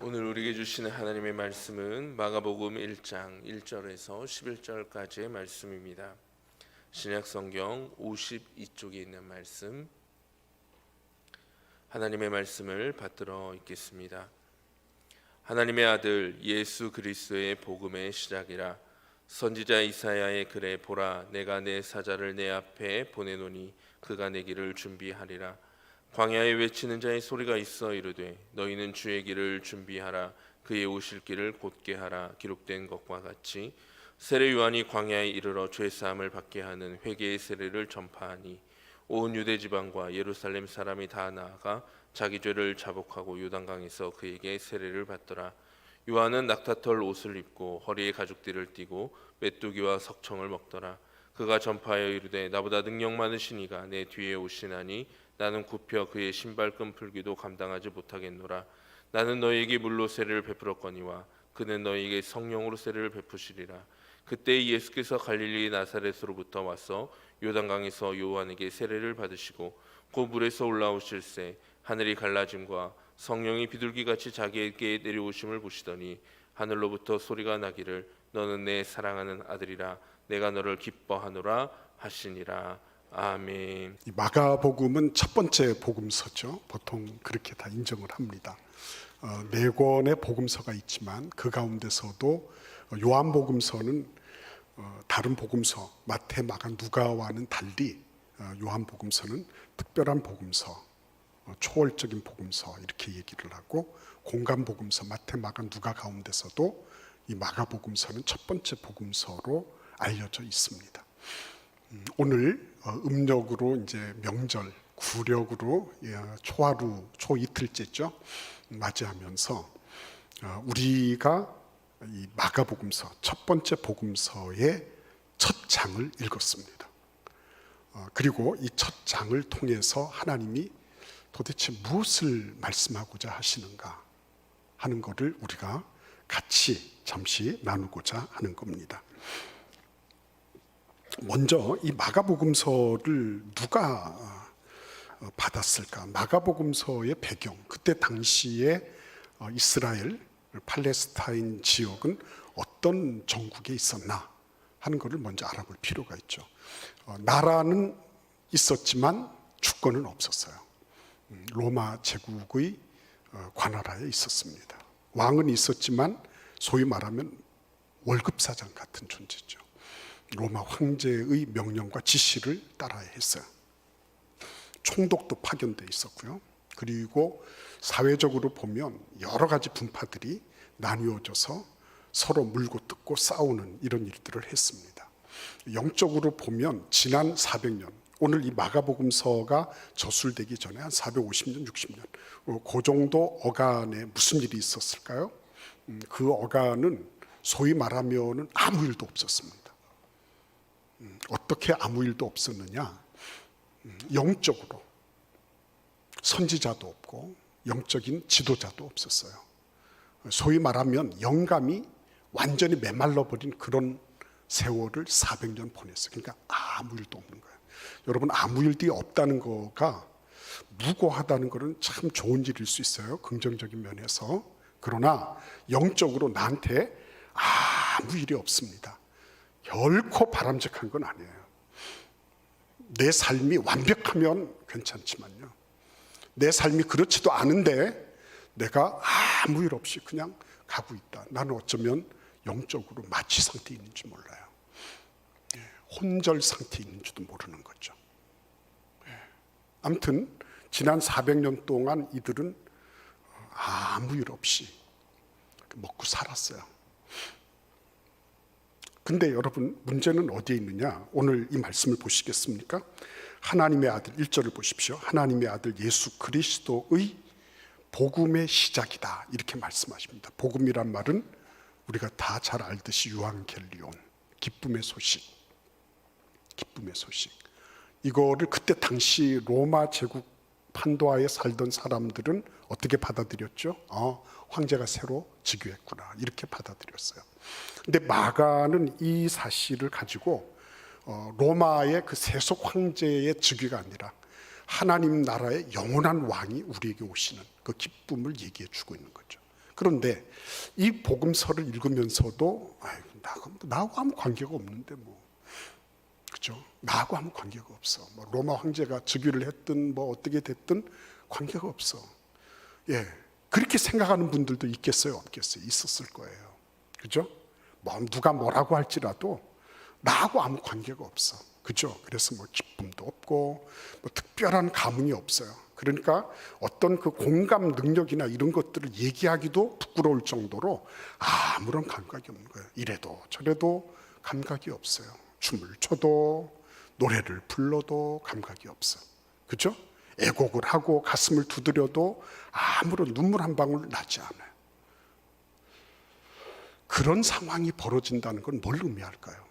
오늘 우리에게 주시는 하나님의 말씀은 마가복음 1장 1절에서 11절까지의 말씀입니다. 신약성경 52쪽에 있는 말씀, 하나님의 말씀을 받들어 읽겠습니다. 하나님의 아들 예수 그리스도의 복음의 시작이라. 선지자 이사야의 글에 보라, 내가 내 사자를 내 앞에 보내노니 그가 내 길을 준비하리라. 광야에 외치는 자의 소리가 있어 이르되 너희는 주의 길을 준비하라, 그의 오실 길을 곧게 하라. 기록된 것과 같이 세례 요한이 광야에 이르러 죄 사함을 받게 하는 회개의 세례를 전파하니 온 유대 지방과 예루살렘 사람이 다 나아가 자기 죄를 자복하고 요단강에서 그에게 세례를 받더라. 요한은 낙타털 옷을 입고 허리에 가죽띠를 띠고 메뚜기와 석청을 먹더라. 그가 전파하여 이르되 나보다 능력 많으신 이가 내 뒤에 오시나니 나는 굽혀 그의 신발끈 풀기도 감당하지 못하겠노라. 나는 너희에게 물로 세례를 베풀었거니와 그는 너희에게 성령으로 세례를 베푸시리라. 그때 예수께서 갈릴리 나사렛으로부터 와서 요단강에서 요한에게 세례를 받으시고 그 물에서 올라오실새 하늘이 갈라짐과 성령이 비둘기같이 자기에게 내려오심을 보시더니 하늘로부터 소리가 나기를 너는 내 사랑하는 아들이라, 내가 너를 기뻐하노라 하시니라. 아멘. 이 마가복음은 첫 번째 복음서죠. 보통 그렇게 다 인정을 합니다. 네 권의 복음서가 있지만 그 가운데서도 요한복음서는 다른 복음서 마태, 마가, 누가와는 달리 요한복음서는 특별한 복음서, 초월적인 복음서 이렇게 얘기를 하고, 공간복음서 마태, 마가, 누가 가운데서도 이 마가복음서는 첫 번째 복음서로 알려져 있습니다. 오늘 음력으로 이제 명절, 구력으로 초하루, 초이틀째죠. 맞이하면서 우리가 이 마가복음서 첫 번째 복음서의 첫 장을 읽었습니다. 그리고 이 첫 장을 통해서 하나님이 도대체 무엇을 말씀하고자 하시는가 하는 것을 우리가 같이 잠시 나누고자 하는 겁니다. 먼저 이 마가복음서를 누가 받았을까? 마가복음서의 배경, 그때 당시에 이스라엘, 팔레스타인 지역은 어떤 정국에 있었나 하는 것을 먼저 알아볼 필요가 있죠. 나라는 있었지만 주권은 없었어요. 로마 제국의 관할하에 있었습니다. 왕은 있었지만 소위 말하면 월급사장 같은 존재죠. 로마 황제의 명령과 지시를 따라야 했어요. 총독도 파견돼 있었고요. 그리고 사회적으로 보면 여러 가지 분파들이 나뉘어져서 서로 물고 뜯고 싸우는 이런 일들을 했습니다. 영적으로 보면 지난 400년, 오늘 이 마가복음서가 저술되기 전에 한 450년, 60년, 그 정도 어간에 무슨 일이 있었을까요? 그 어간은 소위 말하면 아무 일도 없었습니다. 어떻게 아무 일도 없었느냐? 영적으로 선지자도 없고 영적인 지도자도 없었어요. 소위 말하면 영감이 완전히 메말라버린 그런 세월을 400년 보냈어요. 그러니까 아무 일도 없는 거예요. 여러분, 아무 일이 없다는 거가 무고하다는 것은 참 좋은 일일 수 있어요, 긍정적인 면에서. 그러나 영적으로 나한테 아무 일이 없습니다. 결코 바람직한 건 아니에요. 내 삶이 완벽하면 괜찮지만요, 내 삶이 그렇지도 않은데 내가 아무 일 없이 그냥 가고 있다. 나는 어쩌면 영적으로 마취 상태에 있는지 몰라요. 혼절 상태에 있는지도 모르는 거죠. 아무튼 지난 400년 동안 이들은 아무 일 없이 먹고 살았어요. 근데 여러분, 문제는 어디에 있느냐? 오늘 이 말씀을 보시겠습니까? 하나님의 아들, 1절을 보십시오. 하나님의 아들 예수 그리스도의 복음의 시작이다, 이렇게 말씀하십니다. 복음이란 말은 우리가 다 잘 알듯이 유앙겔리온, 기쁨의 소식, 기쁨의 소식. 이거를 그때 당시 로마 제국 판도하에 살던 사람들은 어떻게 받아들였죠? 황제가 새로 즉위했구나, 이렇게 받아들였어요. 근데 마가는 이 사실을 가지고 로마의 그 세속 황제의 즉위가 아니라 하나님 나라의 영원한 왕이 우리에게 오시는 그 기쁨을 얘기해 주고 있는 거죠. 그런데 이 복음서를 읽으면서도 나하고 아무 관계가 없는데 뭐, 그죠? 나하고 아무 관계가 없어. 뭐 로마 황제가 즉위를 했든 뭐 어떻게 됐든 관계가 없어. 예, 그렇게 생각하는 분들도 있겠어요, 없겠어요? 있었을 거예요, 그죠? 뭐 누가 뭐라고 할지라도 나하고 아무 관계가 없어, 그죠? 그래서 뭐 기쁨도 없고 뭐 특별한 감흥이 없어요. 그러니까 어떤 그 공감 능력이나 이런 것들을 얘기하기도 부끄러울 정도로 아무런 감각이 없는 거예요. 이래도 저래도 감각이 없어요. 춤을 춰도 노래를 불러도 감각이 없어, 그죠? 애곡을 하고 가슴을 두드려도 아무런 눈물 한 방울 나지 않아요. 그런 상황이 벌어진다는 건 뭘 의미할까요?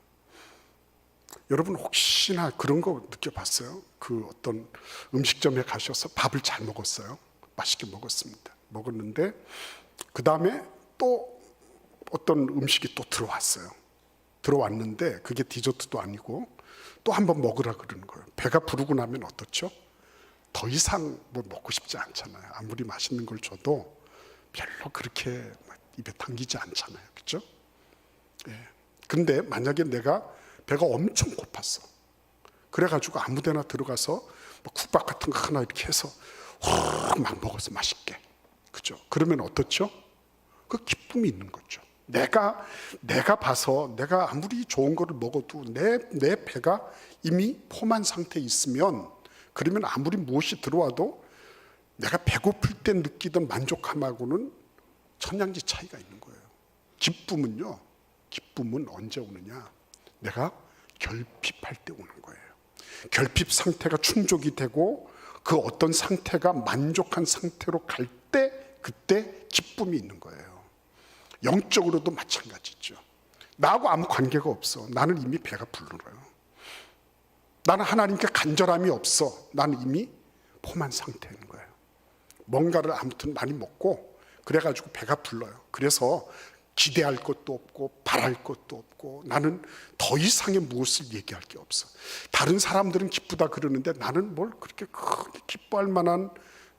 여러분 혹시나 그런 거 느껴봤어요? 그 어떤 음식점에 가셔서 밥을 잘 먹었어요. 맛있게 먹었습니다. 먹었는데 그 다음에 또 어떤 음식이 또 들어왔어요. 들어왔는데 그게 디저트도 아니고 또 한번 먹으라 그러는 거예요. 배가 부르고 나면 어떻죠? 더 이상 뭐 먹고 싶지 않잖아요. 아무리 맛있는 걸 줘도 별로 그렇게 입에 당기지 않잖아요, 그렇죠? 예. 근데 만약에 내가 배가 엄청 고팠어. 그래가지고 아무데나 들어가서 뭐 국밥 같은 거 하나 이렇게 해서 훅 막 먹어서 맛있게, 그죠? 그러면 어떻죠? 그 기쁨이 있는 거죠. 내가 봐서 내가 아무리 좋은 거를 먹어도 내 배가 이미 포만 상태에 있으면, 그러면 아무리 무엇이 들어와도 내가 배고플 때 느끼던 만족함하고는 천냥지 차이가 있는 거예요. 기쁨은요, 기쁨은 언제 오느냐? 내가 결핍할 때 오는 거예요. 결핍 상태가 충족이 되고 그 어떤 상태가 만족한 상태로 갈 때, 그때 기쁨이 있는 거예요. 영적으로도 마찬가지죠. 나하고 아무 관계가 없어. 나는 이미 배가 불러요. 나는 하나님께 간절함이 없어. 나는 이미 포만 상태인 거예요. 뭔가를 아무튼 많이 먹고 그래가지고 배가 불러요. 그래서 기대할 것도 없고 바랄 것도 없고 나는 더 이상의 무엇을 얘기할 게 없어. 다른 사람들은 기쁘다 그러는데 나는 뭘 그렇게 크게 기뻐할 만한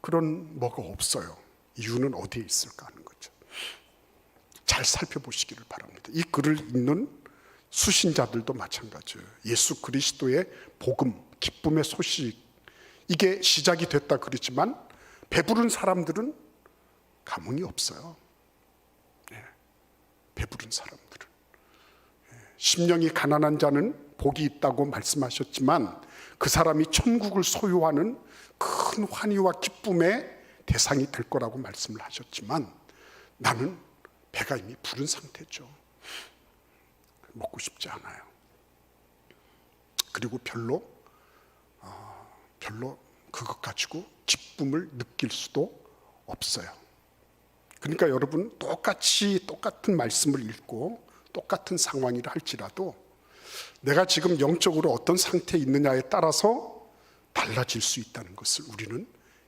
그런 뭐가 없어요. 이유는 어디에 있을까 하는 거죠. 잘 살펴보시기를 바랍니다. 이 글을 읽는 수신자들도 마찬가지예요. 예수 그리스도의 복음, 기쁨의 소식, 이게 시작이 됐다 그러지만 배부른 사람들은 감흥이 없어요. 배부른 사람들은. 심령이 가난한 자는 복이 있다고 말씀하셨지만 그 사람이 천국을 소유하는 큰 환희와 기쁨의 대상이 될 거라고 말씀을 하셨지만 나는 배가 이미 부른 상태죠. 먹고 싶지 않아요. 그리고 별로 그것 가지고 기쁨을 느낄 수도 없어요. 그러니까 여러분 똑같은 말씀을 읽고 똑같은 상황이라 할지라도 내가 지금 영적으로 어떤 상태에 있느냐에 따라서 달라질 수 있다는 것을 우리는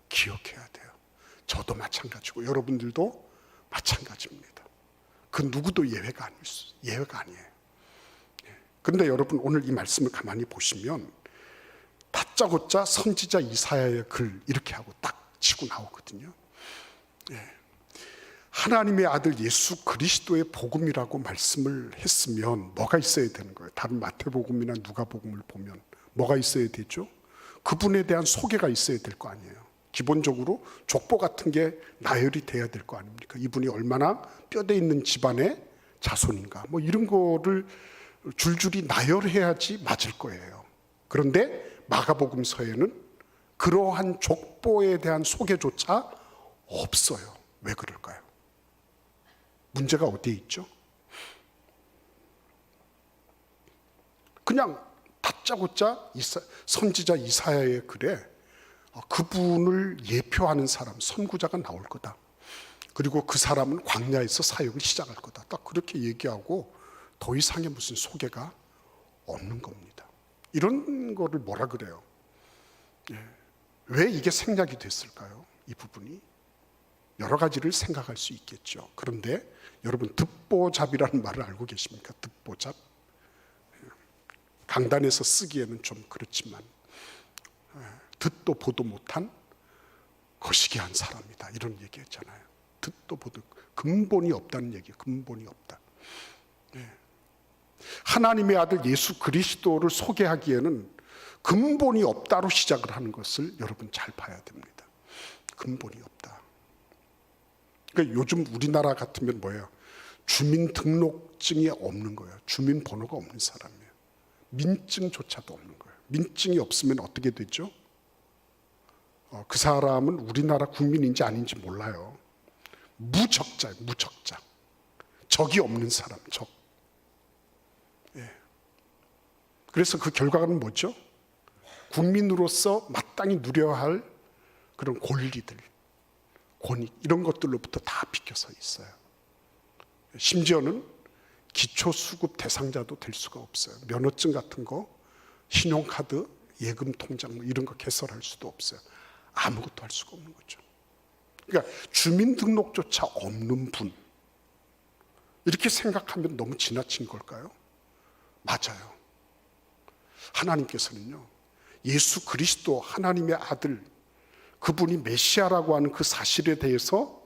기억해야 돼요. 저도 마찬가지고 여러분들도 마찬가지입니다. 그 누구도 예외가 아니에요. 그런데 여러분 오늘 이 말씀을 가만히 보시면 다짜고짜 선지자 이사야의 글 이렇게 하고 딱 치고 나오거든요. 하나님의 아들 예수 그리스도의 복음이라고 말씀을 했으면 뭐가 있어야 되는 거예요? 다른 마태복음이나 누가복음을 보면 뭐가 있어야 되죠? 그분에 대한 소개가 있어야 될 거 아니에요. 기본적으로 족보 같은 게 나열이 돼야 될 거 아닙니까? 이분이 얼마나 뼈대 있는 집안의 자손인가 뭐 이런 거를 줄줄이 나열해야지 맞을 거예요. 그런데 마가복음서에는 그러한 족보에 대한 소개조차 없어요. 왜 그럴까요? 문제가 어디에 있죠? 그냥 다짜고짜 선지자 이사야의 글에 그분을 예표하는 사람, 선구자가 나올 거다. 그리고 그 사람은 광야에서 사역을 시작할 거다. 딱 그렇게 얘기하고 더 이상의 무슨 소개가 없는 겁니다. 이런 거를 뭐라 그래요? 왜 이게 생략이 됐을까요? 이 부분이 여러 가지를 생각할 수 있겠죠. 그런데 여러분 듣보잡이라는 말을 알고 계십니까? 듣보잡. 강단에서 쓰기에는 좀 그렇지만 듣도 보도 못한 거시기한 사람이다 이런 얘기했잖아요. 듣도 보도 근본이 없다는 얘기예요. 근본이 없다. 하나님의 아들 예수 그리스도를 소개하기에는 근본이 없다로 시작을 하는 것을 여러분 잘 봐야 됩니다. 근본이 없다. 그러니까 요즘 우리나라 같으면 뭐예요? 주민등록증이 없는 거예요. 주민번호가 없는 사람이에요. 민증조차도 없는 거예요. 민증이 없으면 어떻게 되죠? 그 사람은 우리나라 국민인지 아닌지 몰라요. 무적자예요. 무적자. 적이 없는 사람. 적. 그래서 그 결과는 뭐죠? 국민으로서 마땅히 누려야 할 그런 권리들, 권익 이런 것들로부터 다 비껴서 있어요. 심지어는 기초수급 대상자도 될 수가 없어요. 면허증 같은 거, 신용카드, 예금 통장 이런 거 개설할 수도 없어요. 아무것도 할 수가 없는 거죠. 그러니까 주민등록조차 없는 분, 이렇게 생각하면 너무 지나친 걸까요? 맞아요. 하나님께서는요, 예수 그리스도 하나님의 아들, 그분이 메시아라고 하는 그 사실에 대해서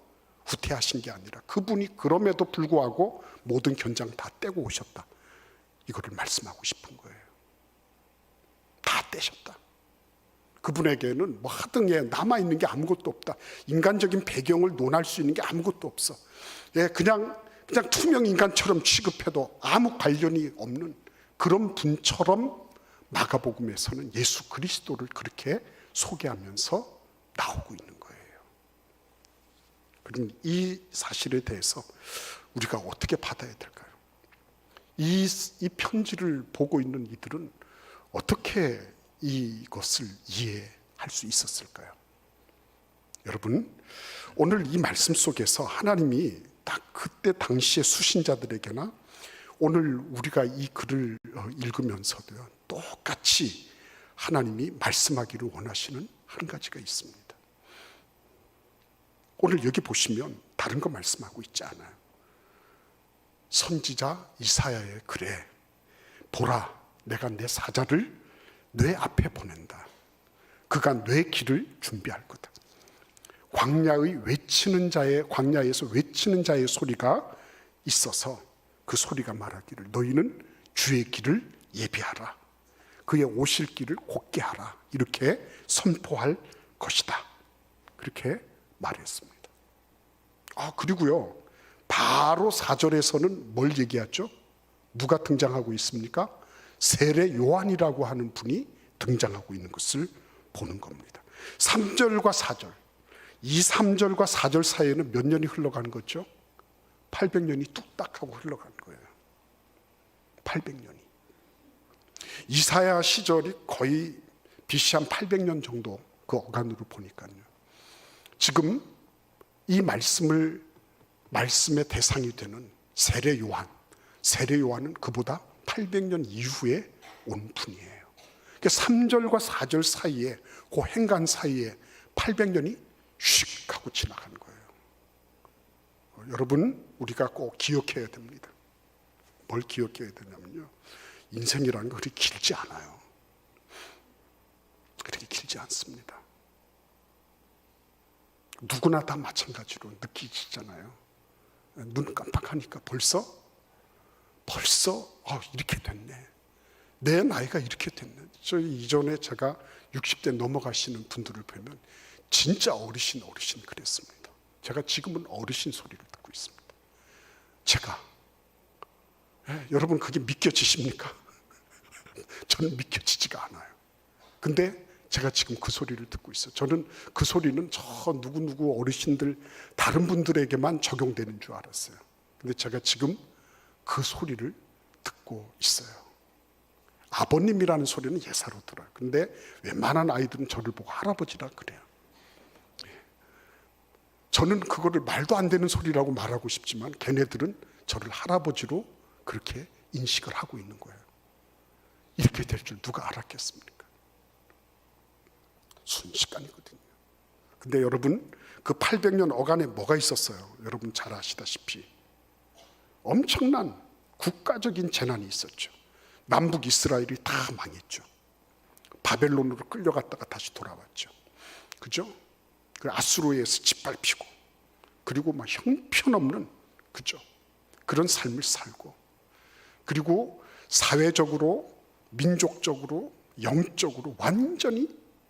후퇴하신 게 아니라 그분이 그럼에도 불구하고 모든 견장 다 떼고 오셨다. 이거를 말씀하고 싶은 거예요. 다 떼셨다. 그분에게는 뭐 하등에 남아있는 게 아무것도 없다. 인간적인 배경을 논할 수 있는 게 아무것도 없어. 그냥 투명 인간처럼 취급해도 아무 관련이 없는 그런 분처럼 마가복음에서는 예수 그리스도를 그렇게 소개하면서 나오고 있는 거예요. 그럼 이 사실에 대해서 우리가 어떻게 받아야 될까요? 이 편지를 보고 있는 이들은 어떻게 이것을 이해할 수 있었을까요? 여러분, 오늘 이 말씀 속에서 하나님이 딱 그때 당시의 수신자들에게나 오늘 우리가 이 글을 읽으면서도요, 똑같이 하나님이 말씀하기를 원하시는 한 가지가 있습니다. 오늘 여기 보시면 다른 거 말씀하고 있지 않아요. 선지자 이사야의 글에 보라, 내가 내 사자를 뇌 앞에 보낸다. 그가 뇌 길을 준비할 거다. 광야에서 외치는 자의 소리가 있어서 그 소리가 말하기를 너희는 주의 길을 예비하라. 그의 오실 길을 곧게 하라. 이렇게 선포할 것이다. 그렇게 말했습니다. 그리고요, 바로 4절에서는 뭘 얘기하죠? 누가 등장하고 있습니까? 세례 요한이라고 하는 분이 등장하고 있는 것을 보는 겁니다. 3절과 4절, 3절과 4절 사이에는 몇 년이 흘러가는 거죠? 800년이 뚝딱 하고 흘러가는 거예요. 800년이. 이사야 시절이 거의 BC 한 800년 정도 그 어간으로 보니까요. 지금 이 말씀의 대상이 되는 세례 요한은 그보다 800년 이후에 온 분이에요. 그러니까 3절과 4절 사이에 그 행간 사이에 800년이 휙 하고 지나가는 거예요. 여러분, 우리가 꼭 기억해야 됩니다. 뭘 기억해야 되냐면요, 인생이라는 거 그렇게 길지 않아요. 그렇게 길지 않습니다. 누구나 다 마찬가지로 느끼시잖아요. 눈 깜빡하니까 벌써 이렇게 됐네. 내 나이가 이렇게 됐네. 저희 이전에 제가 60대 넘어가시는 분들을 보면 진짜 어르신 그랬습니다. 제가 지금은 어르신 소리를 듣고 있습니다. 여러분, 그게 믿겨지십니까? 저는 믿겨지지가 않아요. 근데 제가 지금 그 소리를 듣고 있어요. 저는 그 소리는 저 누구 어르신들 다른 분들에게만 적용되는 줄 알았어요. 근데 제가 지금 그 소리를 듣고 있어요. 아버님이라는 소리는 예사로 들어요. 근데 웬만한 아이들은 저를 보고 할아버지라 그래요. 저는 그거를 말도 안 되는 소리라고 말하고 싶지만 걔네들은 저를 할아버지로 그렇게 인식을 하고 있는 거예요. 이렇게 될 줄 누가 알았겠습니까? 순식간이거든요. 근데 여러분, 그 800년 어간에 뭐가 있었어요? 여러분 잘 아시다시피 엄청난 국가적인 재난이 있었죠. 남북 이스라엘이 다 망했죠. 바벨론으로 끌려갔다가 다시 돌아왔죠. 그죠? 그 아수르에서 짓밟히고 그리고 막 형편없는, 그죠? 그런 삶을 살고, 그리고 사회적으로, 민족적으로, 영적으로 완전히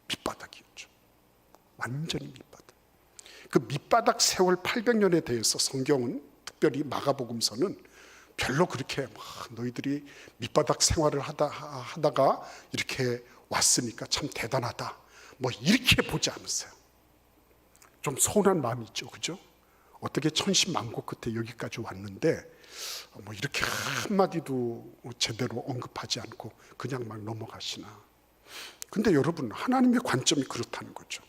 밑바닥이었죠. 완전히 밑바닥. 그 밑바닥 세월 800년에 대해서 성경은, 특별히 마가복음서는 별로 그렇게 막 너희들이 밑바닥 생활을 하다가 이렇게 왔으니까 참 대단하다, 뭐 이렇게 보지 않았어요. 좀 서운한 마음이 있죠, 그죠? 어떻게 천신만고 끝에 여기까지 왔는데 뭐 이렇게 한마디도 제대로 언급하지 않고 그냥 막 넘어가시나. 근데 여러분, 하나님의 관점이 그렇다는 거죠.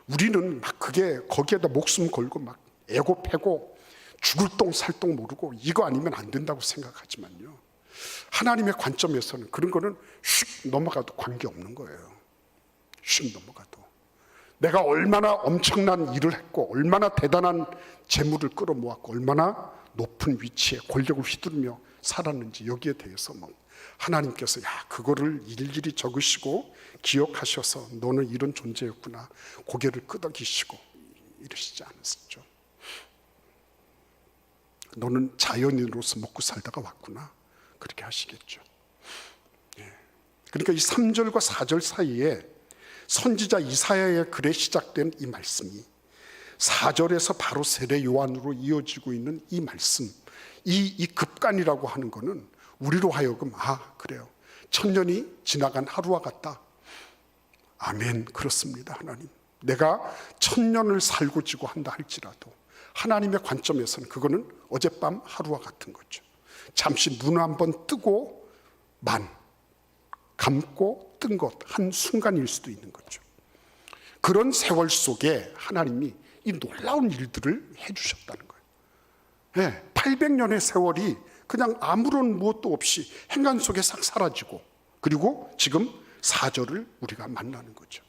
우리는 막 거기에다 목숨 걸고 막 애고 패고 죽을 똥 살 똥 모르고 이거 아니면 안 된다고 생각하지만요, 하나님의 관점에서는 그런 거는 슉 넘어가도 관계없는 거예요. 슉 넘어가도. 내가 얼마나 엄청난 일을 했고, 얼마나 대단한 재물을 끌어모았고, 얼마나 높은 위치에 권력을 휘두르며 살았는지, 여기에 대해서 뭐 하나님께서 그거를 일일이 적으시고 기억하셔서 너는 이런 존재였구나, 고개를 끄덕이시고 이러시지 않으셨죠. 너는 자연인으로서 먹고 살다가 왔구나, 그렇게 하시겠죠. 그러니까 이 3절과 4절 사이에 선지자 이사야의 글에 시작된 이 말씀이 4절에서 바로 세례 요한으로 이어지고 있는 이 말씀, 이 급간이라고 하는 것은 우리로 하여금 그래요, 천년이 지나간 하루와 같다. 아멘, 그렇습니다. 하나님, 내가 1000년을 살고 지고 한다 할지라도 하나님의 관점에서는 그거는 어젯밤 하루와 같은 거죠. 잠시 눈 한번 뜨고 감고 뜬 것 한 순간일 수도 있는 거죠. 그런 세월 속에 하나님이 이 놀라운 일들을 해주셨다는 거예요. 800년의 세월이 그냥 아무런 무엇도 없이 행간 속에 싹 사라지고, 그리고 지금 4절을 우리가 만나는 거죠.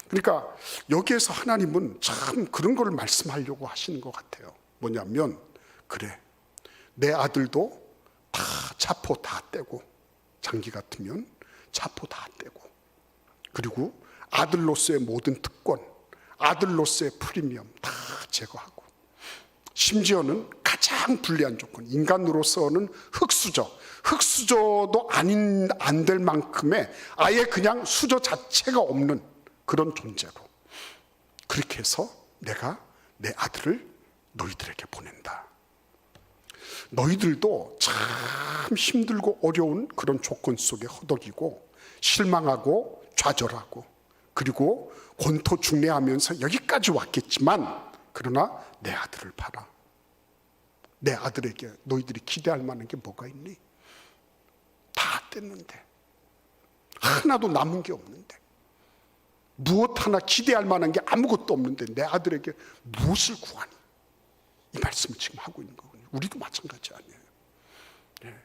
그러니까 여기에서 하나님은 참 그런 걸 말씀하려고 하시는 것 같아요. 뭐냐면, 그래, 내 아들도 다 자포 다 떼고, 장기 같으면 자포 다 떼고, 그리고 아들로서의 모든 특권, 아들로서의 프리미엄 다 제거하고, 심지어는 가장 불리한 조건, 인간으로서는 흙수저도 안 될 만큼의 아예 그냥 수저 자체가 없는 그런 존재로, 그렇게 해서 내가 내 아들을 너희들에게 보낸다. 너희들도 참 힘들고 어려운 그런 조건 속에 허덕이고 실망하고 좌절하고, 그리고 곤토 중래하면서 여기까지 왔겠지만, 그러나 내 아들을 봐라. 내 아들에게 너희들이 기대할 만한 게 뭐가 있니? 다 뗐는데, 하나도 남은 게 없는데, 무엇 하나 기대할 만한 게 아무것도 없는데 내 아들에게 무엇을 구하니? 이 말씀을 지금 하고 있는 거거든요. 우리도 마찬가지 아니에요. 네.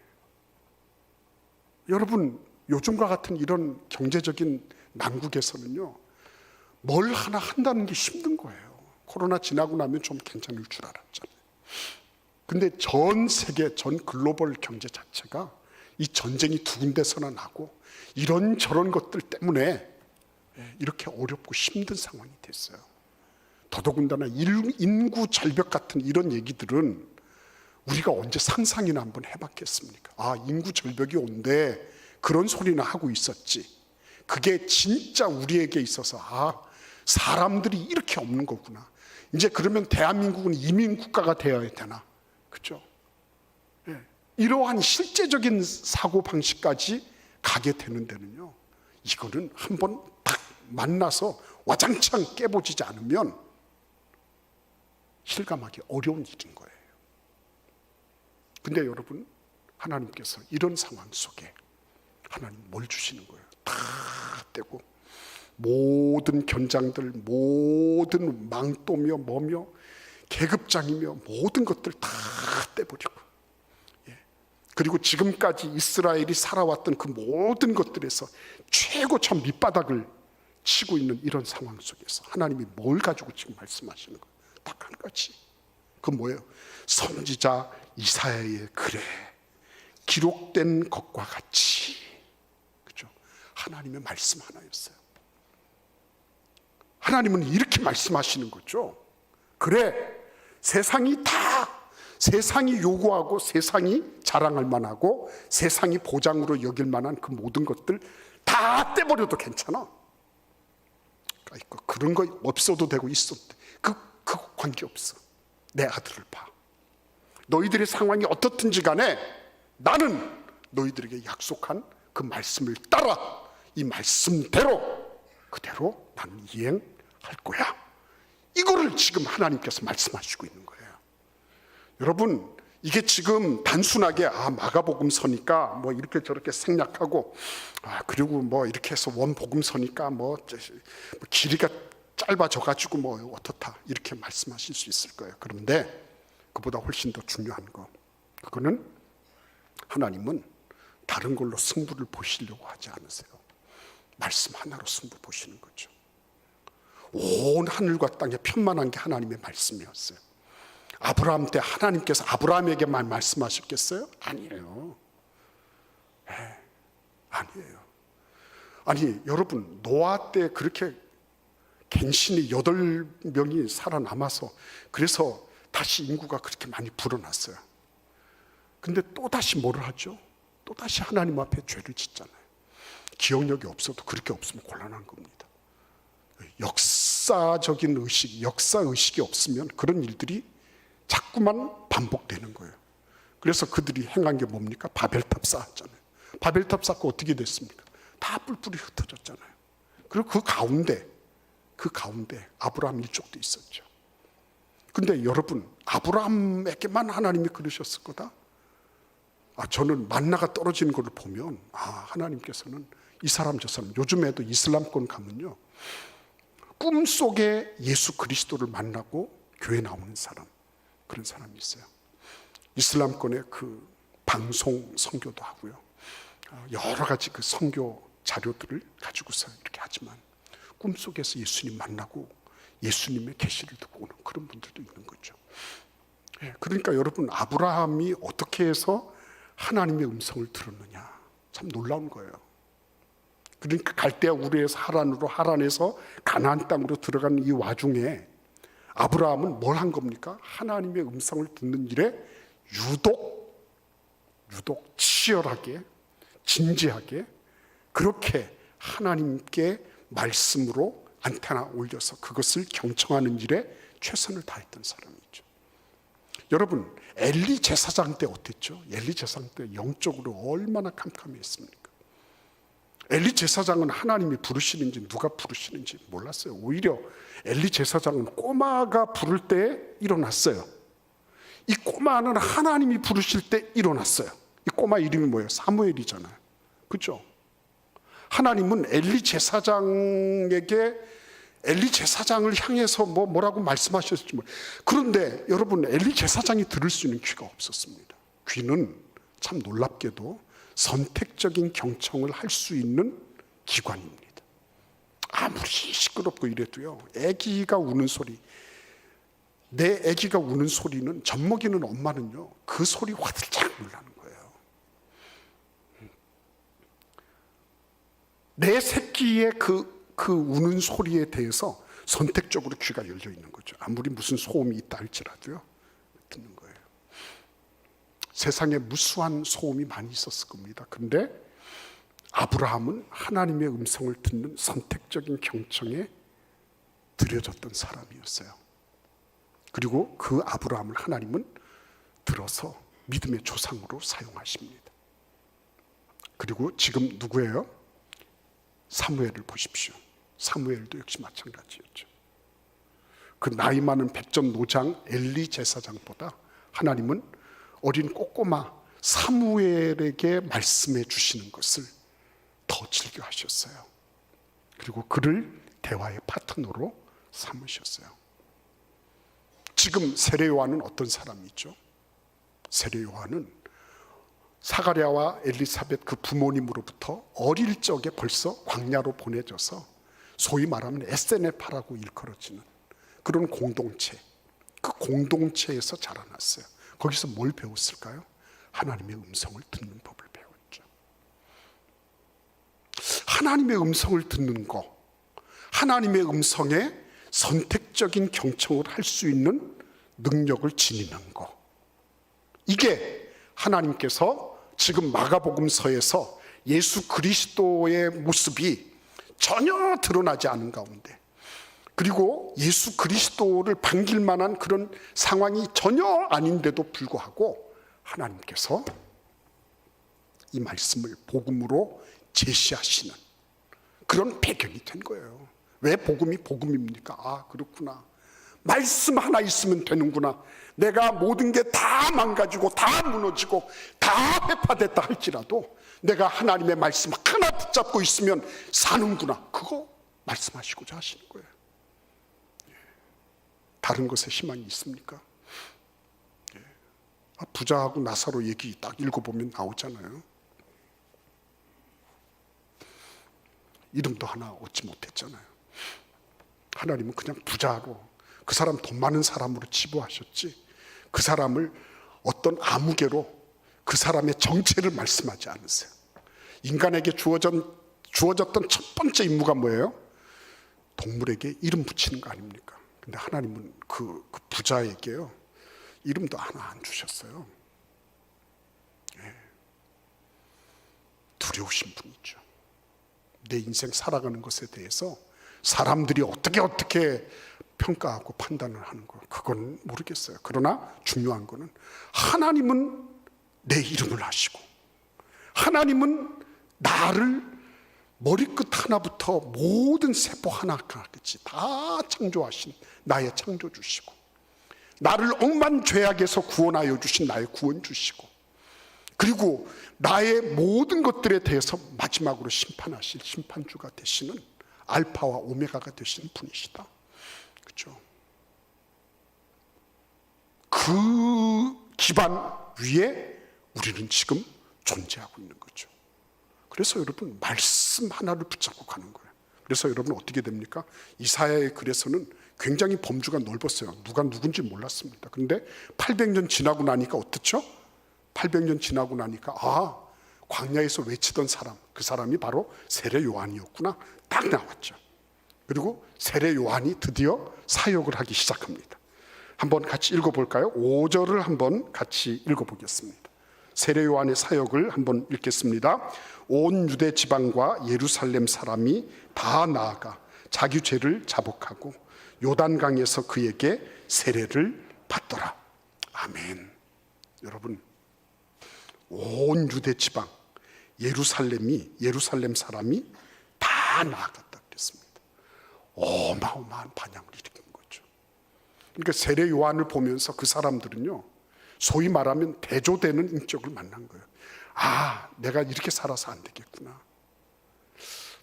여러분, 요즘과 같은 이런 경제적인 난국에서는요, 뭘 하나 한다는 게 힘든 거예요. 코로나 지나고 나면 좀 괜찮을 줄 알았잖아요. 근데 전 세계, 전 글로벌 경제 자체가 이 전쟁이 두 군데서나 나고 이런저런 것들 때문에 이렇게 어렵고 힘든 상황이 됐어요. 더더군다나 인구 절벽 같은 이런 얘기들은 우리가 언제 상상이나 한번 해봤겠습니까? 인구 절벽이 온대, 그런 소리나 하고 있었지. 그게 진짜 우리에게 있어서 사람들이 이렇게 없는 거구나. 이제 그러면 대한민국은 이민국가가 되어야 되나? 그죠? 이러한 실제적인 사고방식까지 가게 되는 데는요, 이거는 한번 딱 만나서 와장창 깨보지지 않으면 실감하기 어려운 일인 거예요. 근데 여러분, 하나님께서 이런 상황 속에 하나님 뭘 주시는 거예요? 다 떼고, 모든 견장들, 모든 망토며 뭐며 계급장이며 모든 것들 다 떼버리고, 그리고 지금까지 이스라엘이 살아왔던 그 모든 것들에서 최고 참 밑바닥을 치고 있는 이런 상황 속에서 하나님이 뭘 가지고 지금 말씀하시는 거예요? 딱 한 가지. 그건 뭐예요? 선지자 이사야의 글에 기록된 것과 같이, 그죠? 하나님의 말씀 하나였어요. 하나님은 이렇게 말씀하시는 거죠. 그래, 세상이 요구하고 세상이 자랑할 만하고 세상이 보장으로 여길 만한 그 모든 것들 다 떼버려도 괜찮아. 그런 거 없어도 되고 있어도 돼. 그 관계없어. 내 아들을 봐. 너희들의 상황이 어떻든지 간에 나는 너희들에게 약속한 그 말씀을 따라 이 말씀대로 그대로 나는 이행할 거야. 이거를 지금 하나님께서 말씀하시고 있는 거예요. 여러분, 이게 지금 단순하게 마가복음서니까 뭐 이렇게 저렇게 생략하고 그리고 뭐 이렇게 해서 원복음서니까 뭐 길이가 짧아져 가지고 뭐 어떻다 이렇게 말씀하실 수 있을 거예요. 그런데 그보다 훨씬 더 중요한 거, 그거는 하나님은 다른 걸로 승부를 보시려고 하지 않으세요. 말씀 하나로 승부 보시는 거죠. 온 하늘과 땅에 편만한 게 하나님의 말씀이었어요. 아브라함 때 하나님께서 아브라함에게만 말씀하셨겠어요? 아니에요. 아니에요. 아니 여러분, 노아 때 그렇게 갱신이 8명이 살아남아서 그래서 다시 인구가 그렇게 많이 불어났어요. 근데 또다시 뭐를 하죠? 또다시 하나님 앞에 죄를 짓잖아요. 기억력이 없어도 그렇게 없으면 곤란한 겁니다. 역사적인 의식, 역사의식이 없으면 그런 일들이 자꾸만 반복되는 거예요. 그래서 그들이 행한 게 뭡니까? 바벨탑 쌓았잖아요. 바벨탑 쌓고 어떻게 됐습니까? 다 뿔뿔이 흩어졌잖아요. 그리고 그 가운데 아브라함 일족도 있었죠. 근데 여러분, 아브라함에게만 하나님이 그러셨을 거다? 저는 만나가 떨어지는 것을 보면 하나님께서는 이 사람 저 사람, 요즘에도 이슬람권 가면요, 꿈속에 예수 그리스도를 만나고 교회 나오는 사람, 그런 사람이 있어요. 이슬람권의 그 방송 선교도 하고요, 여러 가지 그 선교 자료들을 가지고서 이렇게 하지만 꿈속에서 예수님 만나고 예수님의 계시를 듣고 오는 그런 분들도 있는 거죠. 그러니까 여러분, 아브라함이 어떻게 해서 하나님의 음성을 들었느냐, 참 놀라운 거예요. 그러니까 갈대아 우르에서 하란에서 가나안 땅으로 들어가는 이 와중에 아브라함은 뭘 한 겁니까? 하나님의 음성을 듣는 일에 유독 치열하게, 진지하게 그렇게 하나님께 말씀으로 안테나 올려서 그것을 경청하는 일에 최선을 다했던 사람이죠. 여러분, 엘리 제사장 때 어땠죠? 엘리 제사장 때 영적으로 얼마나 캄캄했습니까? 엘리 제사장은 하나님이 부르시는지 누가 부르시는지 몰랐어요. 오히려 엘리 제사장은 꼬마가 부를 때 일어났어요. 이 꼬마는 하나님이 부르실 때 일어났어요. 이 꼬마 이름이 뭐예요? 사무엘이잖아요. 그렇죠? 하나님은 엘리 제사장을 향해서 뭐라고 말씀하셨을지 모르겠어요. 그런데 여러분, 엘리 제사장이 들을 수 있는 귀가 없었습니다. 귀는 참 놀랍게도 선택적인 경청을 할 수 있는 기관입니다. 아무리 시끄럽고 이래도요, 아기가 우는 소리, 내 아기가 우는 소리는, 젖먹이는 엄마는요, 그 소리 화들짝 놀라는 거예요. 내 새끼의 그 우는 소리에 대해서 선택적으로 귀가 열려 있는 거죠. 아무리 무슨 소음이 있다 할지라도요, 듣는 거예요. 세상에 무수한 소음이 많이 있었을 겁니다. 그런데 아브라함은 하나님의 음성을 듣는 선택적인 경청에 들여졌던 사람이었어요. 그리고 그 아브라함을 하나님은 들어서 믿음의 조상으로 사용하십니다. 그리고 지금 누구예요? 사무엘을 보십시오. 사무엘도 역시 마찬가지였죠. 그 나이 많은 백전노장 엘리 제사장보다 하나님은 어린 꼬꼬마 사무엘에게 말씀해 주시는 것을 더 즐겨하셨어요. 그리고 그를 대화의 파트너로 삼으셨어요. 지금 세례 요한은 어떤 사람이죠? 세례 요한은 사가랴와 엘리사벳 그 부모님으로부터 어릴 적에 벌써 광야로 보내져서 소위 말하면 SNF라고 일컬어지는 그런 공동체, 그 공동체에서 자라났어요. 거기서 뭘 배웠을까요? 하나님의 음성을 듣는 법을 배웠죠. 하나님의 음성을 듣는 하나님의 음성에 선택적인 경청을 할 수 있는 능력을 지니는 거. 이게 하나님께서 지금 마가복음서에서 예수 그리스도의 모습이 전혀 드러나지 않은 가운데, 그리고 예수 그리스도를 반길 만한 그런 상황이 전혀 아닌데도 불구하고 하나님께서 이 말씀을 복음으로 제시하시는 그런 배경이 된 거예요. 왜 복음이 복음입니까? 아, 그렇구나. 말씀 하나 있으면 되는구나. 내가 모든 게 다 망가지고 다 무너지고 다 회파됐다 할지라도 내가 하나님의 말씀 하나 붙잡고 있으면 사는구나. 그거 말씀하시고자 하시는 거예요. 다른 것에 희망이 있습니까? 부자하고 나사로 얘기 딱 읽어보면 나오잖아요. 이름도 하나 얻지 못했잖아요. 하나님은 그냥 부자로, 그 사람 돈 많은 사람으로 치부하셨지, 그 사람을 어떤 아무개로 그 사람의 정체를 말씀하지 않으세요. 인간에게 주어졌던 첫 번째 임무가 뭐예요? 동물에게 이름 붙이는 거 아닙니까? 근데 하나님은 그 부자에게요, 이름도 하나 안 주셨어요. 두려우신 분이죠. 내 인생 살아가는 것에 대해서 사람들이 어떻게 평가하고 판단을 하는 거, 그건 모르겠어요. 그러나 중요한 거는 하나님은 내 이름을 아시고, 하나님은 나를 머리끝 하나부터 모든 세포 하나까지 다 창조하신 나의 창조주시고, 나를 억만 죄악에서 구원하여 주신 나의 구원주시고, 그리고 나의 모든 것들에 대해서 마지막으로 심판하실 심판주가 되시는 알파와 오메가가 되시는 분이시다. 그렇죠? 그 기반 위에 우리는 지금 존재하고 있는 거죠. 그래서 여러분, 말씀 하나를 붙잡고 가는 거예요. 그래서 여러분 어떻게 됩니까? 이사야의 글에서는 굉장히 범주가 넓었어요. 누가 누군지 몰랐습니다. 그런데 800년 지나고 나니까 어떻죠? 800년 지나고 나니까 광야에서 외치던 사람, 그 사람이 바로 세례 요한이었구나, 딱 나왔죠. 그리고 세례 요한이 드디어 사역을 하기 시작합니다. 한번 같이 읽어볼까요? 5절을 한번 같이 읽어보겠습니다. 세례 요한의 사역을 한번 읽겠습니다. 온 유대 지방과 예루살렘 사람이 다 나아가 자기 죄를 자복하고 요단강에서 그에게 세례를 받더라. 아멘. 여러분, 온 유대 지방, 예루살렘 사람이 다 나아갔다 그랬습니다. 어마어마한 반향을 일으킨 거죠. 그러니까 세례 요한을 보면서 그 사람들은요, 소위 말하면 대조되는 인격을 만난 거예요. 내가 이렇게 살아서 안 되겠구나.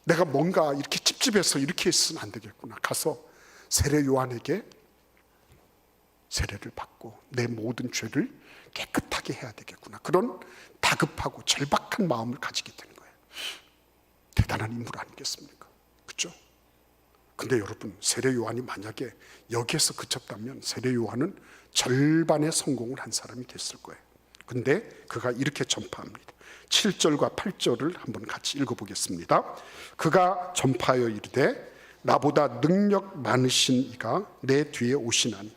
내가 뭔가 이렇게 찝찝해서 이렇게 했으면 안 되겠구나. 가서 세례 요한에게 세례를 받고 내 모든 죄를 깨끗하게 해야 되겠구나. 그런 다급하고 절박한 마음을 가지게 되는 거예요. 대단한 인물 아니겠습니까? 그렇죠? 근데 여러분, 세례 요한이 만약에 여기에서 그쳤다면 세례 요한은 절반의 성공을 한 사람이 됐을 거예요. 근데 그가 이렇게 전파합니다. 7절과 8절을 한번 같이 읽어보겠습니다. 그가 전파하여 이르되 나보다 능력 많으신 이가 내 뒤에 오시나니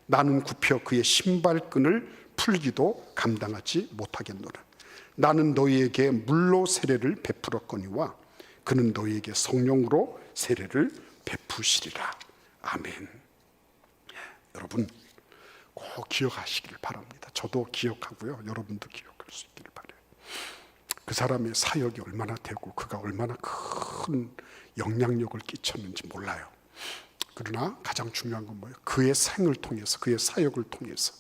나는 굽혀 그의 신발끈을 풀기도 감당하지 못하겠노라. 나는 너희에게 물로 세례를 베풀었거니와 그는 너희에게 성령으로 세례를 베푸시리라. 아멘. 여러분, 꼭 기억하시길 바랍니다. 저도 기억하고요, 여러분도 기억할 수 있기를 바라요. 그 사람의 사역이 얼마나 되고 그가 얼마나 큰 영향력을 끼쳤는지 몰라요. 그러나 가장 중요한 건 뭐예요? 그의 생을 통해서, 그의 사역을 통해서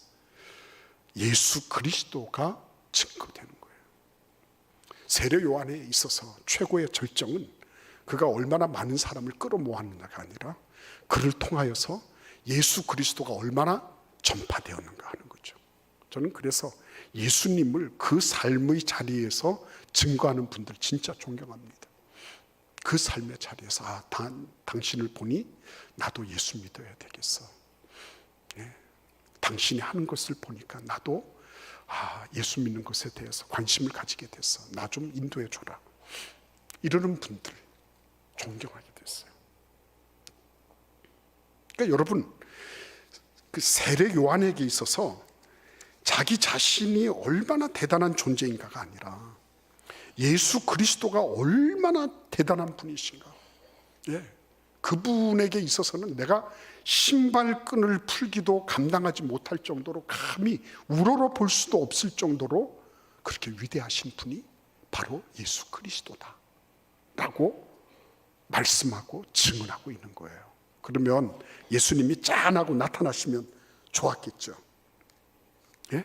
예수 그리스도가 증거되는 거예요. 세례 요한에 있어서 최고의 절정은 그가 얼마나 많은 사람을 끌어모았느냐가 아니라 그를 통하여서 예수 그리스도가 얼마나 전파되었는가 하는 거죠. 저는 그래서 예수님을 그 삶의 자리에서 증거하는 분들 진짜 존경합니다. 그 삶의 자리에서 당신을 보니 나도 예수 믿어야 되겠어. 당신이 하는 것을 보니까 나도 예수 믿는 것에 대해서 관심을 가지게 됐어. 나 좀 인도해 줘라. 이러는 분들 존경하게 됐어요. 그러니까 여러분, 그 세례 요한에게 있어서 자기 자신이 얼마나 대단한 존재인가가 아니라 예수 그리스도가 얼마나 대단한 분이신가. 예, 그분에게 있어서는 내가 신발끈을 풀기도 감당하지 못할 정도로 감히 우러러 볼 수도 없을 정도로 그렇게 위대하신 분이 바로 예수 그리스도다 라고 말씀하고 증언하고 있는 거예요. 그러면 예수님이 짠하고 나타나시면 좋았겠죠. 예?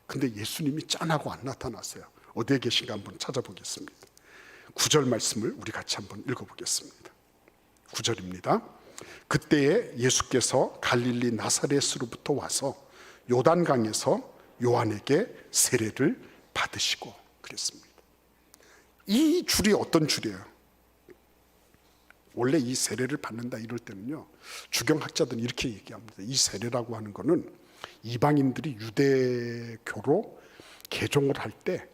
근데 예수님이 짠하고 안 나타났어요. 어디에 계신가 한번 찾아보겠습니다. 9절 말씀을 우리 같이 한번 읽어보겠습니다. 9절입니다. 그때에 예수께서 갈릴리 나사렛으로부터 와서 요단강에서 요한에게 세례를 받으시고 그랬습니다. 이 줄이 어떤 줄이에요? 원래 이 세례를 받는다 이럴 때는요, 주경학자들은 이렇게 얘기합니다. 이 세례라고 하는 거는 이방인들이 유대교로 개종을 할 때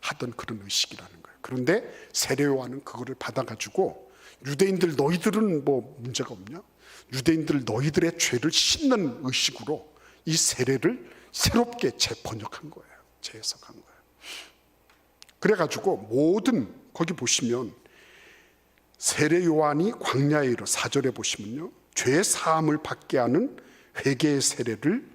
하던 그런 의식이라는 거예요. 그런데 세례 요한은 그거를 받아가지고 유대인들 너희들은 뭐 문제가 없냐? 유대인들 너희들의 죄를 씻는 의식으로 이 세례를 새롭게 재번역한 거예요. 재해석한 거예요. 그래가지고 모든 거기 보시면 세례 요한이 광야에 이르러 4절에 보시면요, 죄 사함을 받게 하는 회개의 세례를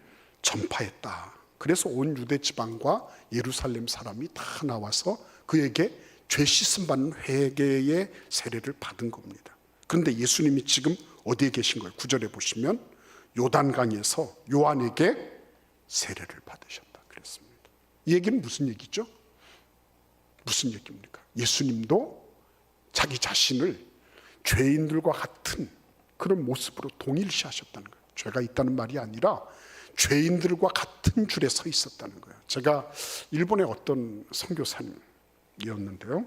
전파했다. 그래서 온 유대 지방과 예루살렘 사람이 다 나와서 그에게 죄 씻음 받는 회개의 세례를 받은 겁니다. 그런데 예수님이 지금 어디에 계신 거예요? 9절에 보시면 요단강에서 요한에게 세례를 받으셨다 그랬습니다. 이 얘기는 무슨 얘기죠? 무슨 얘기입니까? 예수님도 자기 자신을 죄인들과 같은 그런 모습으로 동일시하셨다는 거예요. 죄가 있다는 말이 아니라 죄인들과 같은 줄에 서 있었다는 거예요. 제가 일본의 어떤 선교사님이었는데요,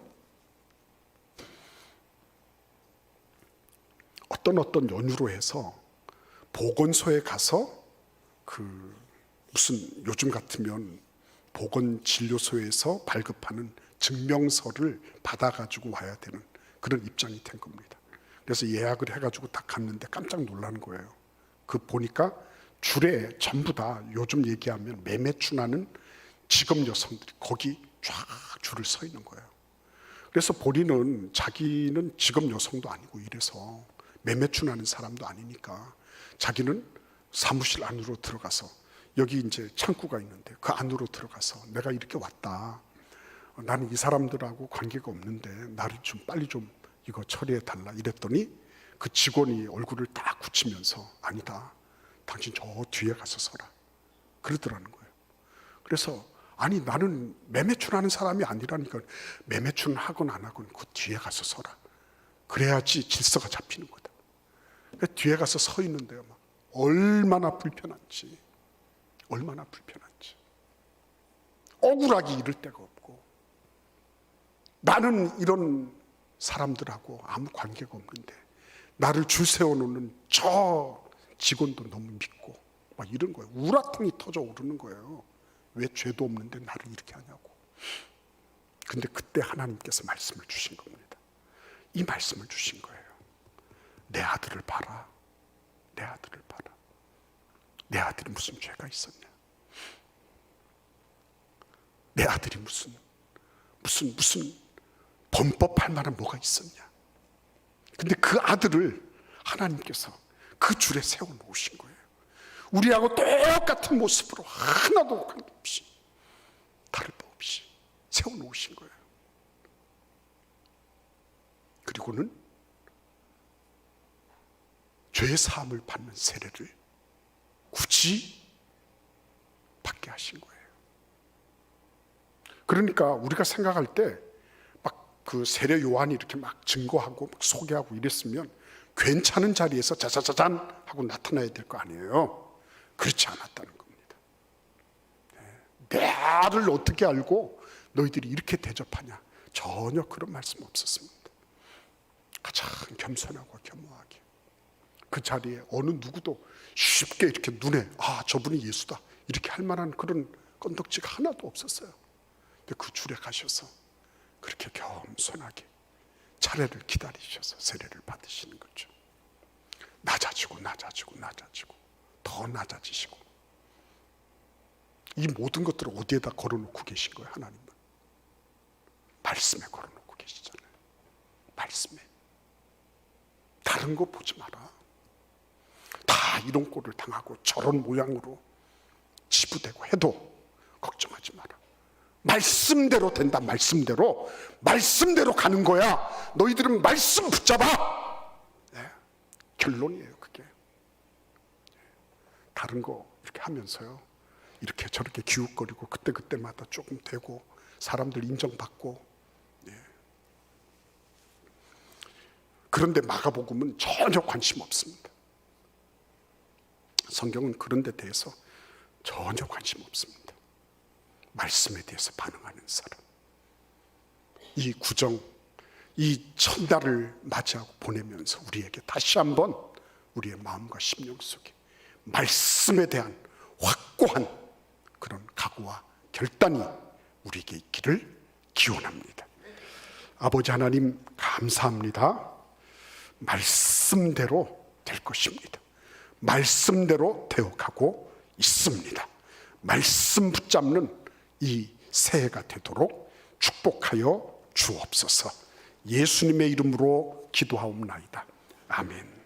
어떤 연유로 해서 보건소에 가서 그 무슨 요즘 같으면 보건진료소에서 발급하는 증명서를 받아가지고 와야 되는 그런 입장이 된 겁니다. 그래서 예약을 해가지고 딱 갔는데 깜짝 놀라는 거예요. 그 보니까 줄에 전부 다 요즘 얘기하면 매매춘하는 직업 여성들이 거기 쫙 줄을 서 있는 거예요. 그래서 본인은 자기는 직업 여성도 아니고 이래서 매매춘하는 사람도 아니니까 자기는 사무실 안으로 들어가서 여기 이제 창구가 있는데 그 안으로 들어가서 내가 이렇게 왔다. 나는 이 사람들하고 관계가 없는데 나를 좀 빨리 좀 이거 처리해 달라 이랬더니 그 직원이 얼굴을 딱 굳히면서 아니다. 당신 저 뒤에 가서 서라. 그러더라는 거예요. 그래서 아니 나는 매매춘하는 사람이 아니라니까 매매춘 하건 안 하건 그 뒤에 가서 서라. 그래야지 질서가 잡히는 거다. 뒤에 가서 서 있는데요. 막 얼마나 불편한지. 얼마나 불편한지. 억울하기 이를 데가 없고 나는 이런 사람들하고 아무 관계가 없는데 나를 줄 세워놓는 저 직원도 너무 믿고 막 이런 거예요. 우라통이 터져 오르는 거예요. 왜 죄도 없는데 나를 이렇게 하냐고. 근데 그때 하나님께서 말씀을 주신 겁니다. 이 말씀을 주신 거예요. 내 아들을 봐라. 내 아들을 봐라. 내 아들이 무슨 죄가 있었냐. 내 아들이 무슨 범법할 만한 뭐가 있었냐. 근데 그 아들을 하나님께서 그 줄에 세워놓으신 거예요. 우리하고 똑같은 모습으로 하나도 관계없이 다를 바 없이 세워놓으신 거예요. 그리고는 죄 사함을 받는 세례를 굳이 받게 하신 거예요. 그러니까 우리가 생각할 때 막 그 세례 요한이 이렇게 막 증거하고 막 소개하고 이랬으면 괜찮은 자리에서 자자자잔 하고 나타나야 될 거 아니에요. 그렇지 않았다는 겁니다. 나를 어떻게 알고 너희들이 이렇게 대접하냐. 전혀 그런 말씀 없었습니다. 가장 겸손하고 겸허하게 그 자리에 어느 누구도 쉽게 이렇게 눈에 저분이 예수다 이렇게 할 만한 그런 건덕지가 하나도 없었어요. 근데 그 줄에 가셔서 그렇게 겸손하게 차례를 기다리셔서 세례를 받으시는 거죠. 낮아지고 더 낮아지시고, 이 모든 것들을 어디에다 걸어놓고 계신 거예요? 하나님은 말씀에 걸어놓고 계시잖아요. 말씀에. 다른 거 보지 마라. 다 이런 꼴을 당하고 저런 모양으로 치부되고 해도 걱정하지 마라. 말씀대로 된다. 말씀대로 가는 거야. 너희들은 말씀 붙잡아. 네. 결론이에요 그게. 다른 거 이렇게 하면서요, 이렇게 저렇게 기웃거리고 그때마다 조금 되고 사람들 인정받고. 그런데 마가복음은 전혀 관심 없습니다. 성경은 그런 데 대해서 전혀 관심 없습니다. 말씀에 대해서 반응하는 사람. 이 구정, 이 첫날을 맞이하고 보내면서 우리에게 다시 한번 우리의 마음과 심령 속에 말씀에 대한 확고한 그런 각오와 결단이 우리에게 있기를 기원합니다. 아버지 하나님 감사합니다. 말씀대로 될 것입니다. 말씀대로 되어가고 있습니다. 말씀 붙잡는 이 새해가 되도록 축복하여 주옵소서. 예수님의 이름으로 기도하옵나이다. 아멘.